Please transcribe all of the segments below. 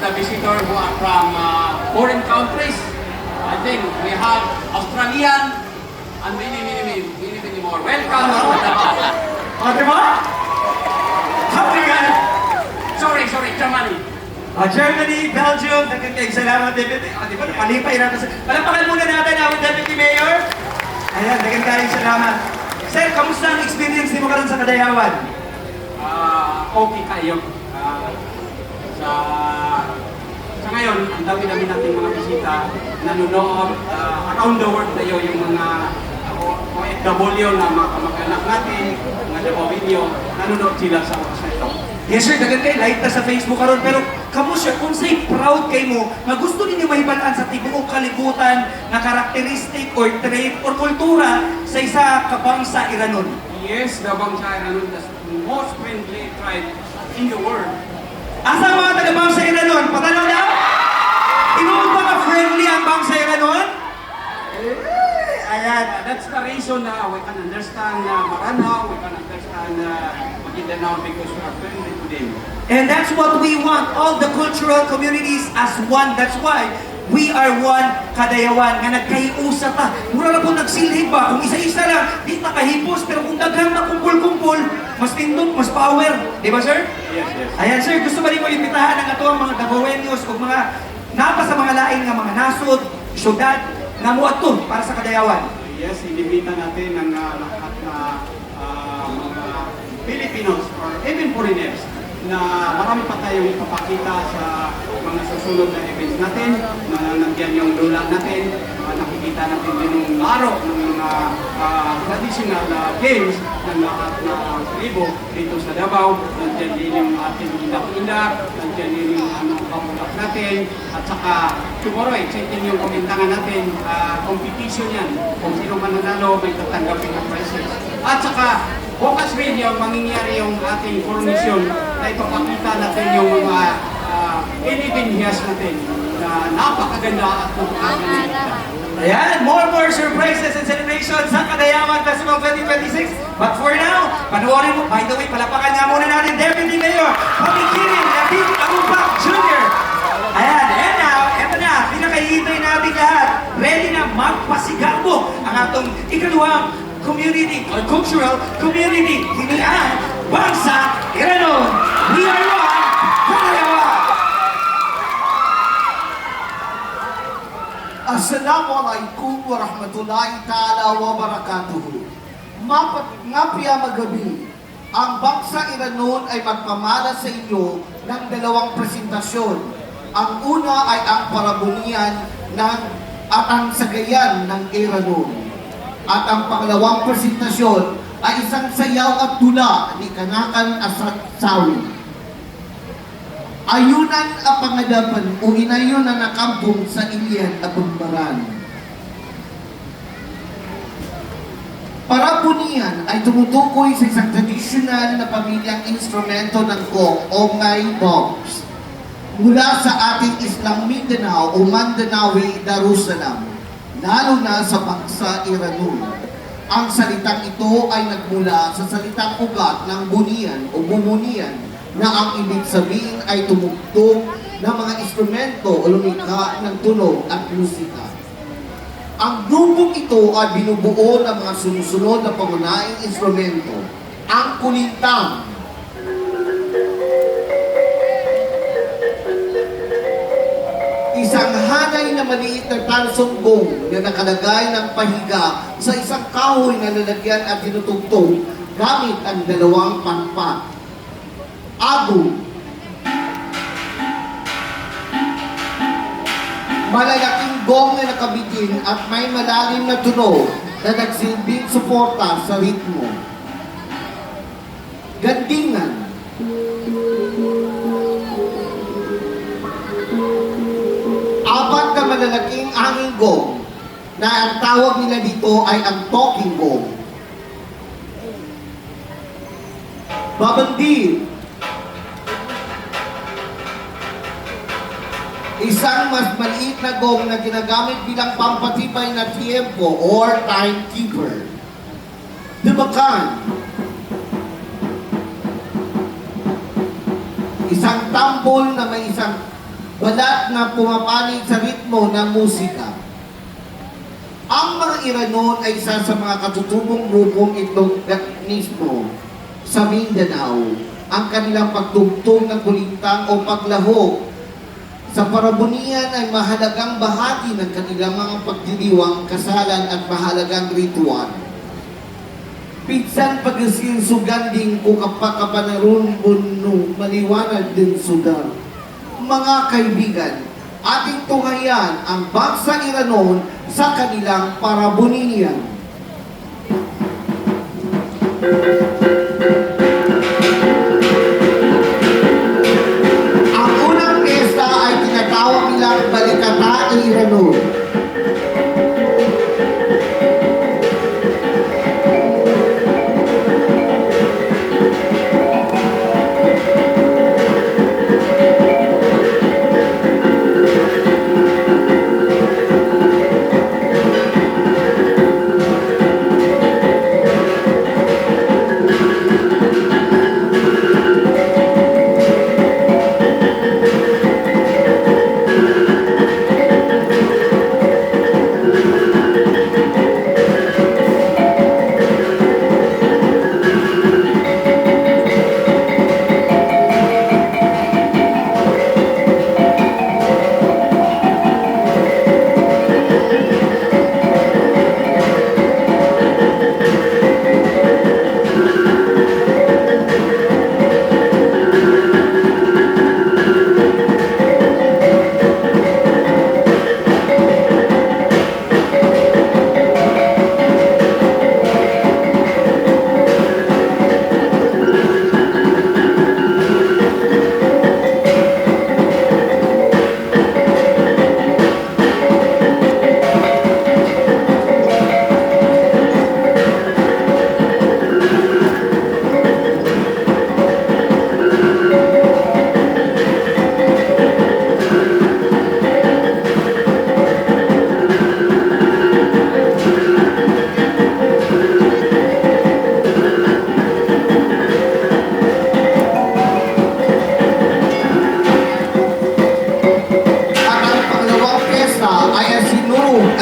the visitors who are from foreign countries. I think we have Australian and many more. Welcome to Davao. Di ba? Country ka! Sorry, Germany. Germany, Belgium, salamat, Deputy. Di ba, napalipay natin. Palapakan muna natin ang Deputy Mayor. Ayan, nagkakaling salamat. Sir, kamusta ang experience mo karon sa Kadayawan? Okay kayo. Sa ngayon, ang dami-dami nating mga bisita, nanonood around the world tayo yung mga OFW na mga kamag-anak natin, mga Davao Video, nanonood sila sa oras na ito. Yes sir, dagan kay light na sa Facebook karon pero kamo sir, kung say proud kay mo, nga gusto ninyo mahibalaan sa tibuok kalibutan na karakteristik or trait or kultura sa isa ka bangsa Iranon. Yes, the Bangsa Iranon, the most friendly tribe in the world. Asa ang mga taga-bangsa Iranon? Patanaw na? Tinuod ba ka-friendly ang bangsa Iranon? Ayan. That's the reason we can understand Maranao, we can understand Maguindanao because we are friendly to them. And that's what we want, all the cultural communities as one. That's why we are one Kadayawan, nga nagkahiusa ta. Mura na po nagsilhig ba? Kung isa-isa lang, di ta kahipos. Pero kung daghang na kumpul-kumpul, mas tindot, mas power. Di ba, sir? Yes. Ayan, sir, gusto ba rin mo imbitahan ng ato ang mga Davaoenos o mga napa sa mga laing nga mga nasod, syudad, nga muadto para sa Kadayawan? Yes, inimbita natin ang lahat na mga Filipinos or even foreigners na marami pa tayong ipapakita sa mga susunod na events natin, na nandiyan yung lula natin, nakikita natin din yung laro ng mga traditional games ng lahat na tribo dito sa Davao. Nandiyan din yung ating indak-indak, nandiyan din yung kamulak natin, at saka siguro exciting yung kumintangan natin, competition yan. Kung sino man nanalo, may tatanggapin ng prizes. At saka bukas rin yung mangyayari yung ating coronation na ipapakita natin yung mga inibinhiyas natin na napakaganda at napakaganda. Ayan, more surprises and celebrations sa Kadayawan Festival 2026. But for now, panoorin mo, by the way, palapakan nga muna natin Deputy Mayor Pamikirin David Agupak Jr. Ayan, and now, eto na, pinakahihintay natin lahat. Ready na magpasigabo ang atong ikaduhang community or cultural community. Kini ang Bangsa Iranon. We are one, Kadayawan! Assalamualaikum warahmatullahi ta'ala wabarakatuh. Nga piya magabi, ang Bangsa Iranon ay magpamala sa inyo ng dalawang presentasyon. Ang una ay ang parabunian at ang sagayan ng Iranon. At ang pangalawang presentasyon ay isang sayaw at tula ni Kanakan Asad Sawi. Ayunan ang pangadapan o inayon na nakampong sa ilian at bumbaran. Parabunian ay tumutukoy sa isang tradisyonal na pamilyang instrumento ng gong o ngay bombs mula sa ating Islang Mindanao o Mandanawi, Darussalam, lalo na sa Bangsa Iranon. Ang salitang ito ay nagmula sa salitang ugat ng bunian o bumunian na ang ibig sabihin ay tumugtog ng mga instrumento o lumikha ng tunog at musika. Ang grupong ito ay binubuo ng mga sumusunod na pangunahing instrumento. Ang kulintang, isang hanay na maliit na tansong gong na nakalagay ng pahiga sa isang kahoy na lalagyan at tinutugtog gamit ang dalawang pangpat. Ago, malalaking gong na nakabitin at may malalim na tunog na nagsilbing suporta sa ritmo. Gandingan, apat na malalaking hanging gong na ang tawag nila dito ay ang talking gong. Babandir, isang mas maliit na gong na ginagamit bilang pampatibay na tiempo or timekeeper. Dumakan, isang tambol na may isang balat na pumapanig sa ritmo ng musika. Ang mga Iranon ay isa sa mga katutubong grupong etnoganismo sa Mindanao. Ang kanilang pagtugtog ng kulintang o paglahok sa parabonian ay mahalagang bahagi ng kanilang mga pagdiriwang, kasalan at mahalagang ritual. Pinsan pag-ising suganding o kapakapanarun bunno maliwanag din sudan. Mga kaibigan, ating tunghayan ang bangsa Iranon sa kanilang parabonian. Ang unang piyesta ay tinatawag nilang Balikata Iranon.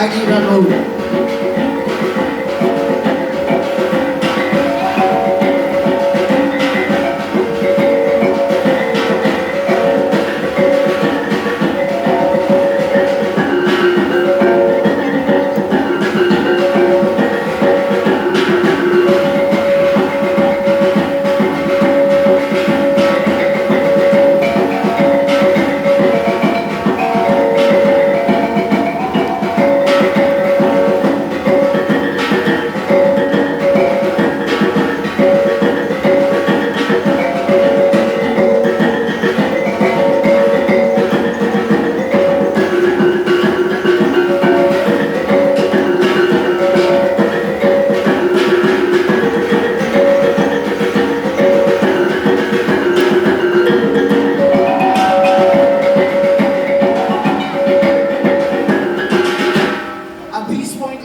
Iranon.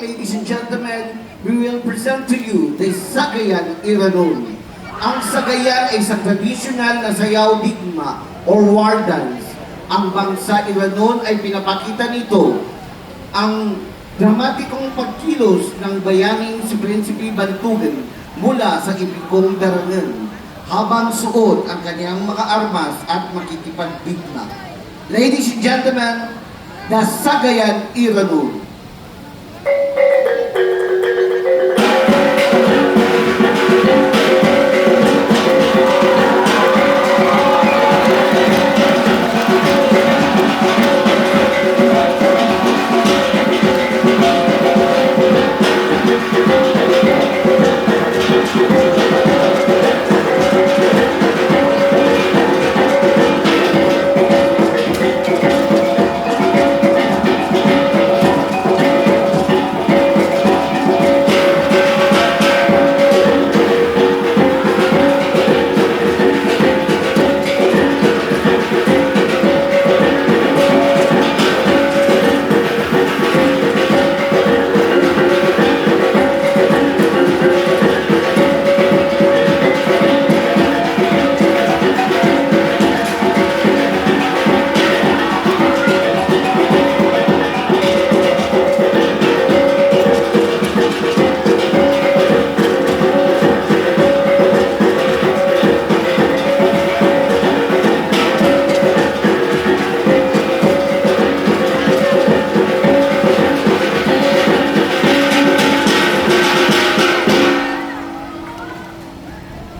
Ladies and gentlemen, we will present to you the Sagayan Iranon. Ang Sagayan ay isang traditional na sayaw digma or war dance. Ang bangsa Iranon ay pinapakita nito ang dramatikong pagkilos ng bayaning si Prinsipe Bantugan mula sa ipikong darangan habang suot ang kanyang mga armas at makikipagdigma. Ladies and gentlemen, the Sagayan Iranon.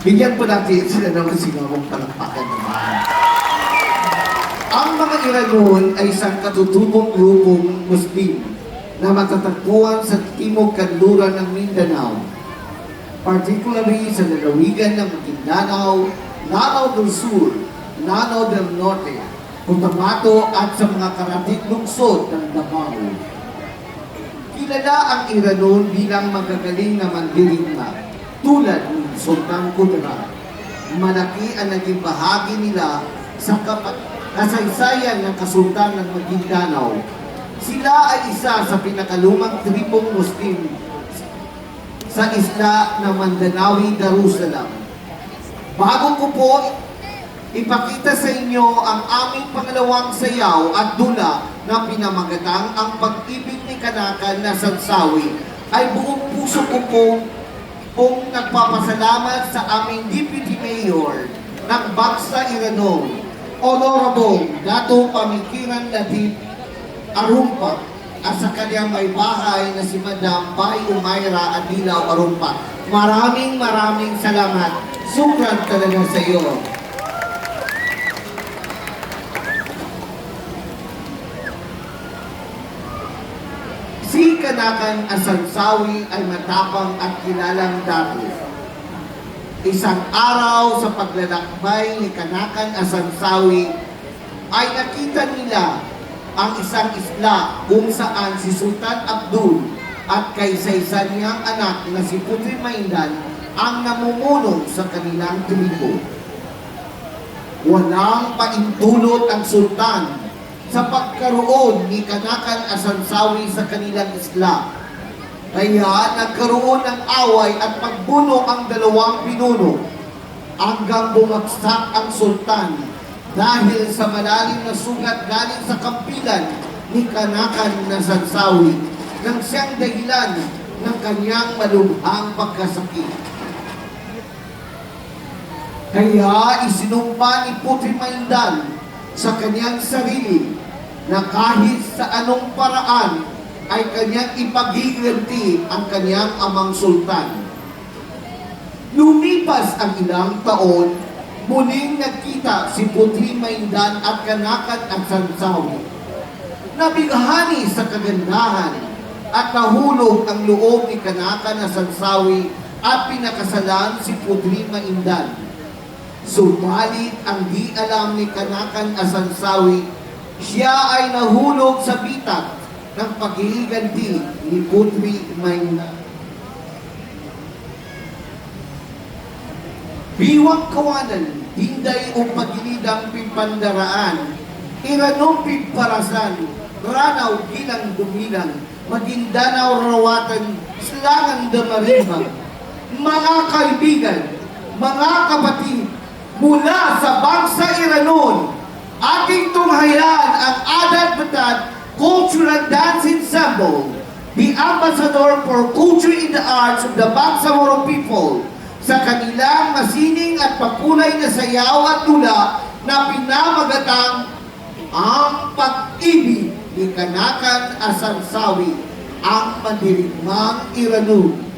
Bigyan po natin sila ng masigawang palakpakan naman. Ang mga Iranon ay isang katutubong grupong Muslim na matatagpuan sa timog kanluran ng Mindanao, particularly sa lalawigan ng Maguindanao, Lanao del Sur, Lanao del Norte, Cotabato at sa mga karatig lungsod ng Davao. Kilala ang Iranon bilang magagaling na mandirigma, tulad ni Sultan Kudarat. Malaki ang naging bahagi nila sa kasaysayan ng kasultan ng Maguindanao. Sila ay isa sa pinakalumang tribong Muslim sa isla ng Mandanawi, Darussalam. Bago ko po ipakita sa inyo ang aming pangalawang sayaw at dula na pinamagatang ang pag-ibig ni Kanakan na Sansawi, ay buong puso ko pong nagpapasalamat sa aming Deputy Mayor ng Bagsa Iranon, Honorable Dato Pamikiran Latif Arumpa, at sa kanyang may bahay na si Madam Bay Umayra Adilaw Arumpa. Maraming salamat. Sukran talaga sa iyo. Si Kanakan Asansawi ay matapang at kilalang dati. Isang araw sa paglalakbay ni Kanakan Asansawi ay nakita nila ang isang isla kung saan si Sultan Abdul at kaysaysan niyang anak na si Putri Maindan ang namumuno sa kanilang tribo. Walang paintulot ang sultan sa pagkaroon ni Kanakan Asansawi sa kanilang isla. Kaya nagkaroon ng away at pagbuno ang dalawang pinuno hanggang bumagsak ang sultan dahil sa malalim na sugat galing sa kampilan ni Kanakan Asansawi nang siyang dahilan ng kanyang malubhang pagkasakit. Kaya isinumpa ni Putri Maindan sa kanyang sarili na kahit sa anong paraan ay kanyang ipaghiganti ang kanyang amang sultan. Lumipas ang ilang taon, muling nagkita si Putri Maindan at Kanakan Asansawi. Nabighani sa kagandahan at nahulog ang loob ni Kanakan Asansawi at pinakasalan si Putri Maindan. Subalit ang di alam ni Kanakan Asansawi, siya ay nahulog sa bitak ng paghihiganti ni Putri Maindan. Biwang kawanan, hinday o pagilidang pimpandaraan, Iranong pimparasan, ranaw gilang dumilang, Maguindanao rawatan, silangan damaribang. Mga kaibigan, mga kapatid, mula sa Bagsa Iranon, ating tunghayan ang Adat-Batat Cultural Dance Ensemble, the Ambassador for Culture in the Arts of the Bangsamoro people, sa kanilang masining at pakulay na sayaw at tula na pinamagatang ang pag-ibig ni Kanakan Asansawi, ang mandirigmang Iranon.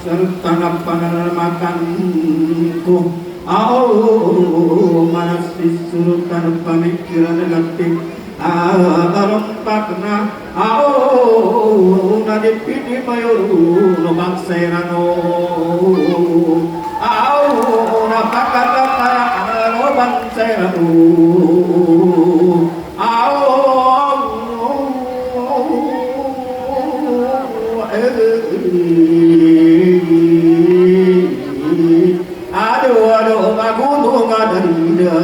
Serta panaramakan ko manasis sultan pamikiran latik arumpak na nadipini mayoru no bangsairano napakatata no bangsairano aduh magunung adanda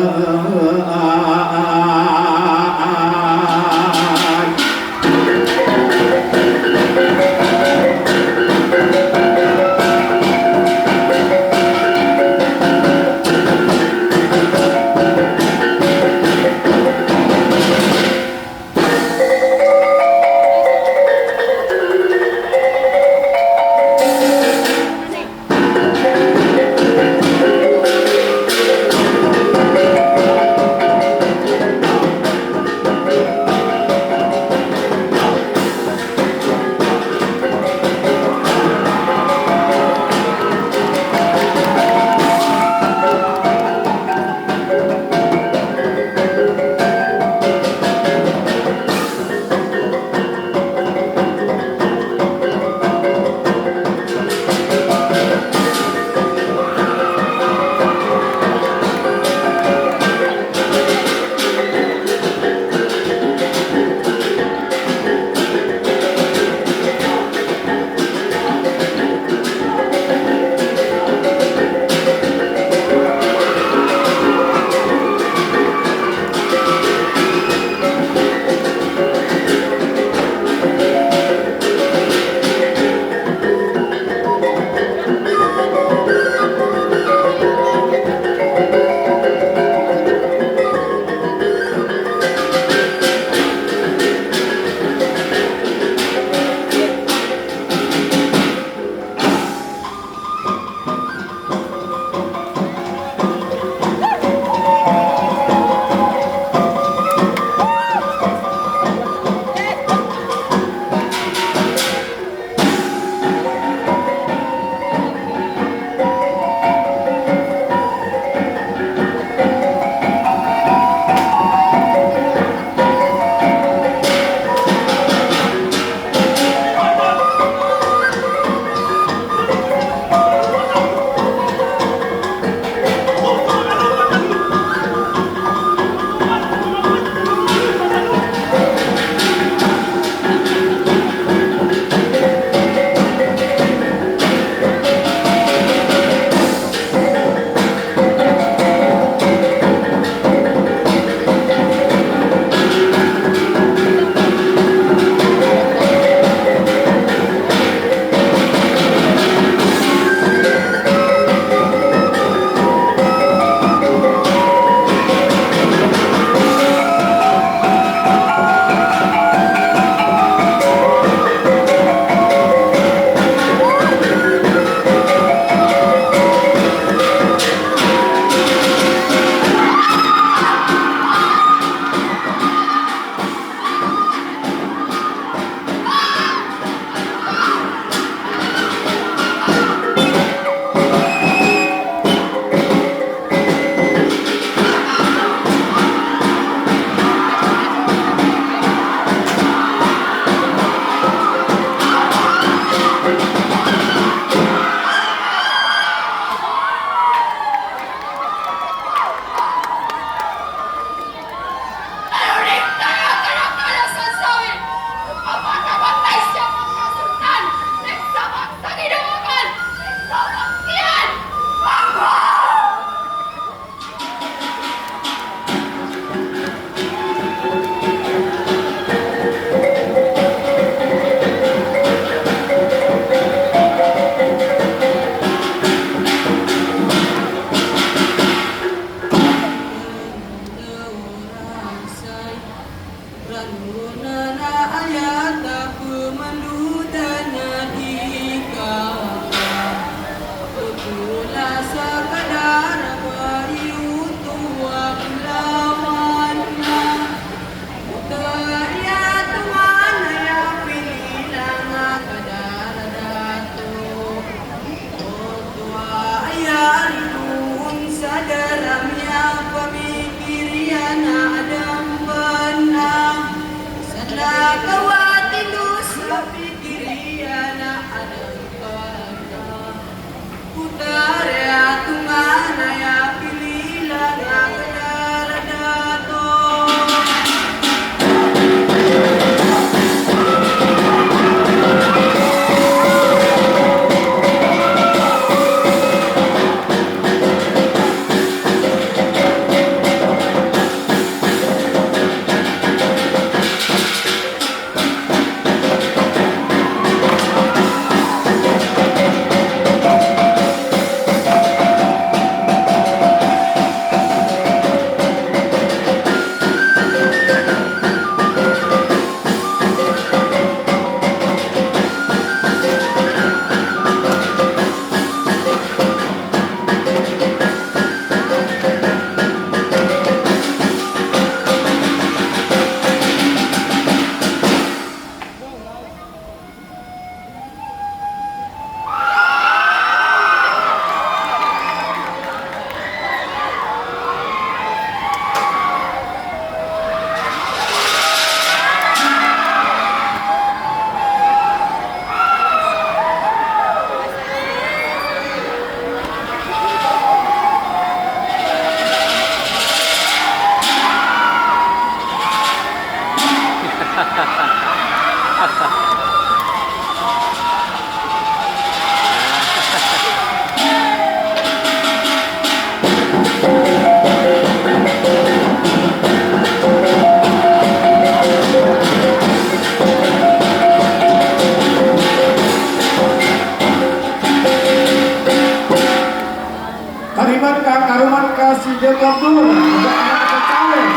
Kaliman ka, karuman ka si Jacob Abdul. Ada anak kecawin.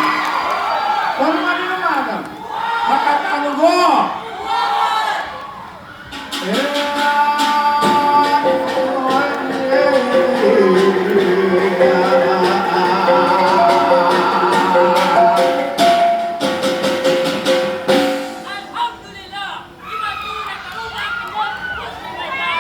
Karuman di mana? Makan anugo. Alhamdulillah, lima tulad na rumah kebun muslimah.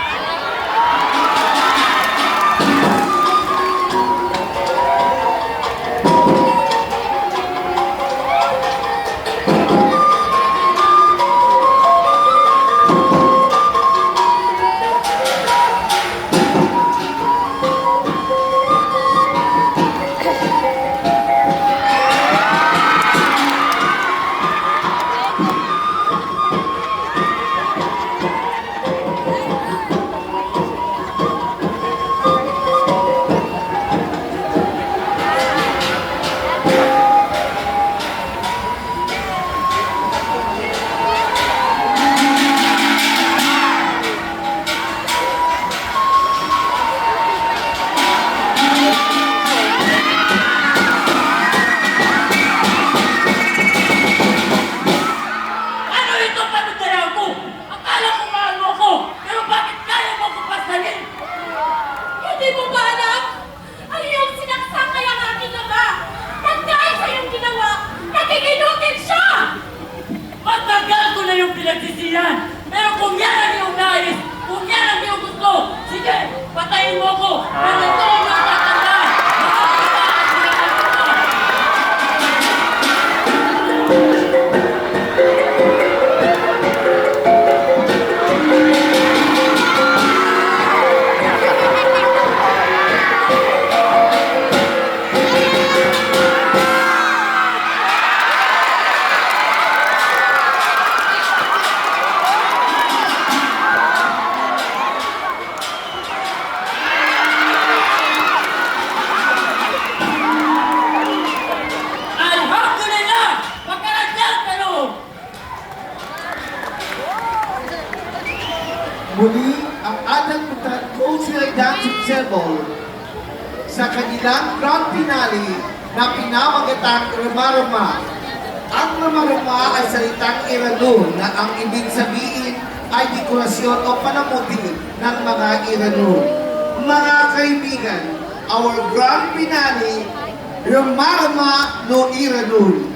Ano ito panagdalaw ko? Akala ko mahal mo ko, pero bakit kaya mo ko pasalin? Hindi mo ba alam? Ang iyong sinaksakay ang aking ama. At dahil sa iyong ginawa, nakikinutin siya! Matagal ko na yung pinagsisihan. Pero kung yan ang iyong nais, kung yan ang iyong gusto, sige, patayin mo ko. Pero ito ang iyong tatandaan. Makakapagpapalit sila ng iba. Alhamdulillah! Magkaradyan ka noon! Muli, ang Adang Putan Cultural Dance Ensemble sa kanilang grand finale na pinamagatang Rama-Rama. Ang Rama-Rama ay salitang Irano na ang ibig sabihin ay dekorasyon o panamuti ng mga Irano. Mga kaibigan, our grand finale, Rama-Rama no Irano.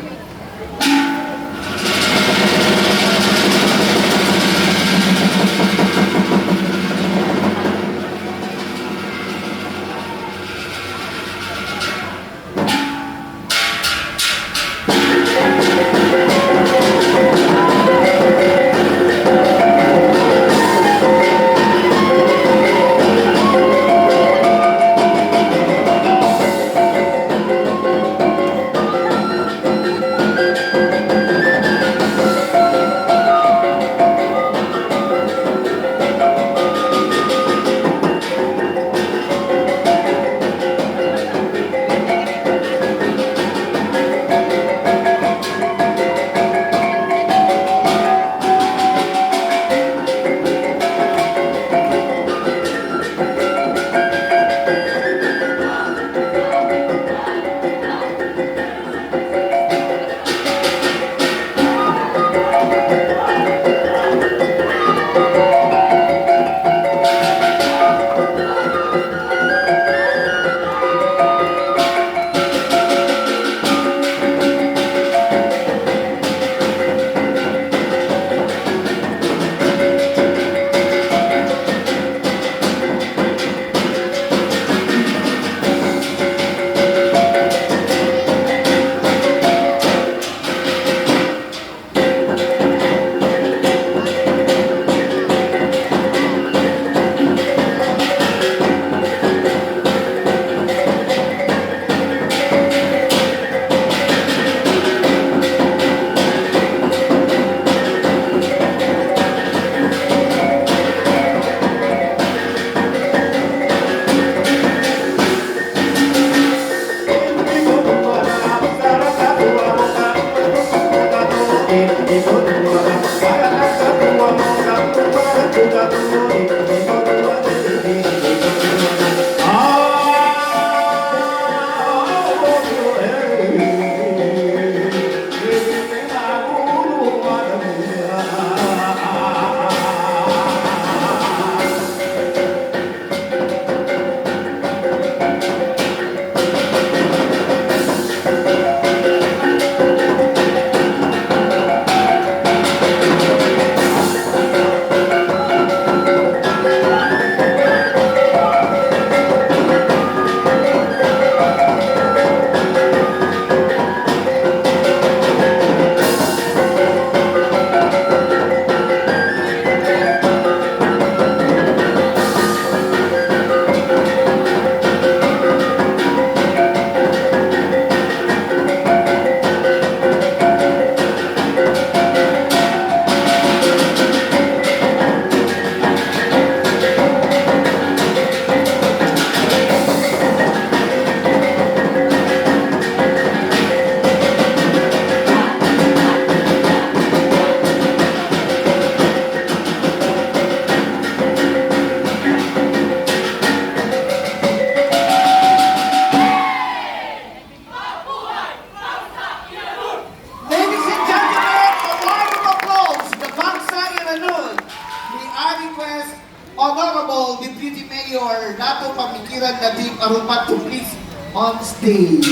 Mayor Dato Pamikiran Nadine Arupat to please on stage.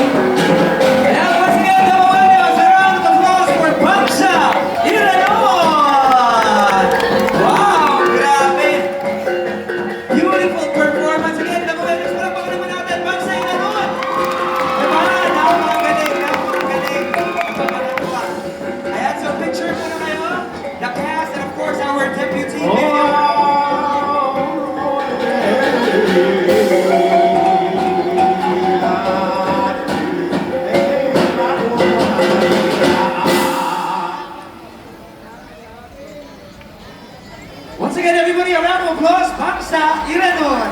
Ayan, once again, Tabawanos, a round of applause for Bangsa Iranon! Wow, grabe! Beautiful performance. Again, Tabawanos, palakpakan naman natin, Bangsa Iranon! Diba? Napakagaling, napakagaling. Napakatuwa. Ayan, so picture muna kayo. The cast and of course our deputy mayor. Once again, everybody, a round of applause, Bangsa Iranon!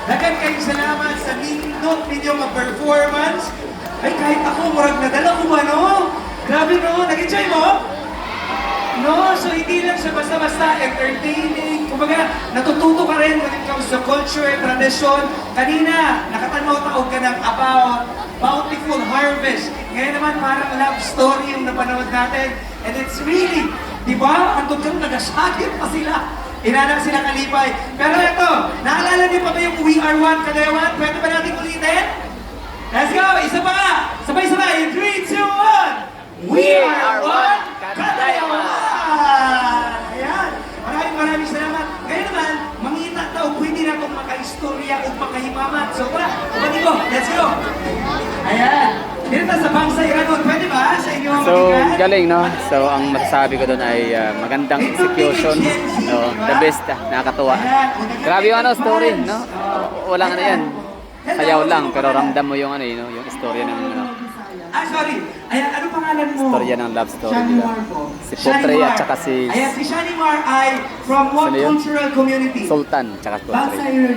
Dagan kayong salamat sa nindot ninyong performance. Ay, kahit ako, murag nadala ko ba, no? Grabe, no? Nag-enjoy mo? No, so hindi lang siya basta-basta entertaining. Kumbaga, natututo ka rin when it comes to culture, tradition. Kanina, nakatanaw-taog ka ng about bountiful harvest. Ngayon naman, parang love story yung napanood natin. And it's really, di ba? Ang tugang nagasagit pa sila. Inanak sila kalipay. Pero ito, naalala niyo pa ba yung We Are One, Kadayawan? Pwede ba natin ulitin? Let's go! Isa pa nga! Sabay-sabay! In 3, 2, 1! We are one! Kadayawan! Ayan! Maraming salamat. Ngayon naman, mangita tao, pwede na itong makaistorya o makahimamat. So tara, kumani ko. Let's go! Ayan! Dito sa Bangsa Iranon, pwede ba sa inyo So, mabigat? galing, no? So, ang masasabi ko doon ay magandang execution. No? The best, nakakatuwa. Grabe yung story, no? Walang ano yan. Sayaw lang, pero ramdam mo yung ano, no? Yung istorya ng Ah, sorry. Ayan, ano pangalan mo? istorya ng love story, Shani di ba? Mar po. Si Shani Potre Mar. at saka si Ayan, si Shani Mar ay from what Sino yun? cultural community? Sultan, tsaka Bangsa Potre. Iranon.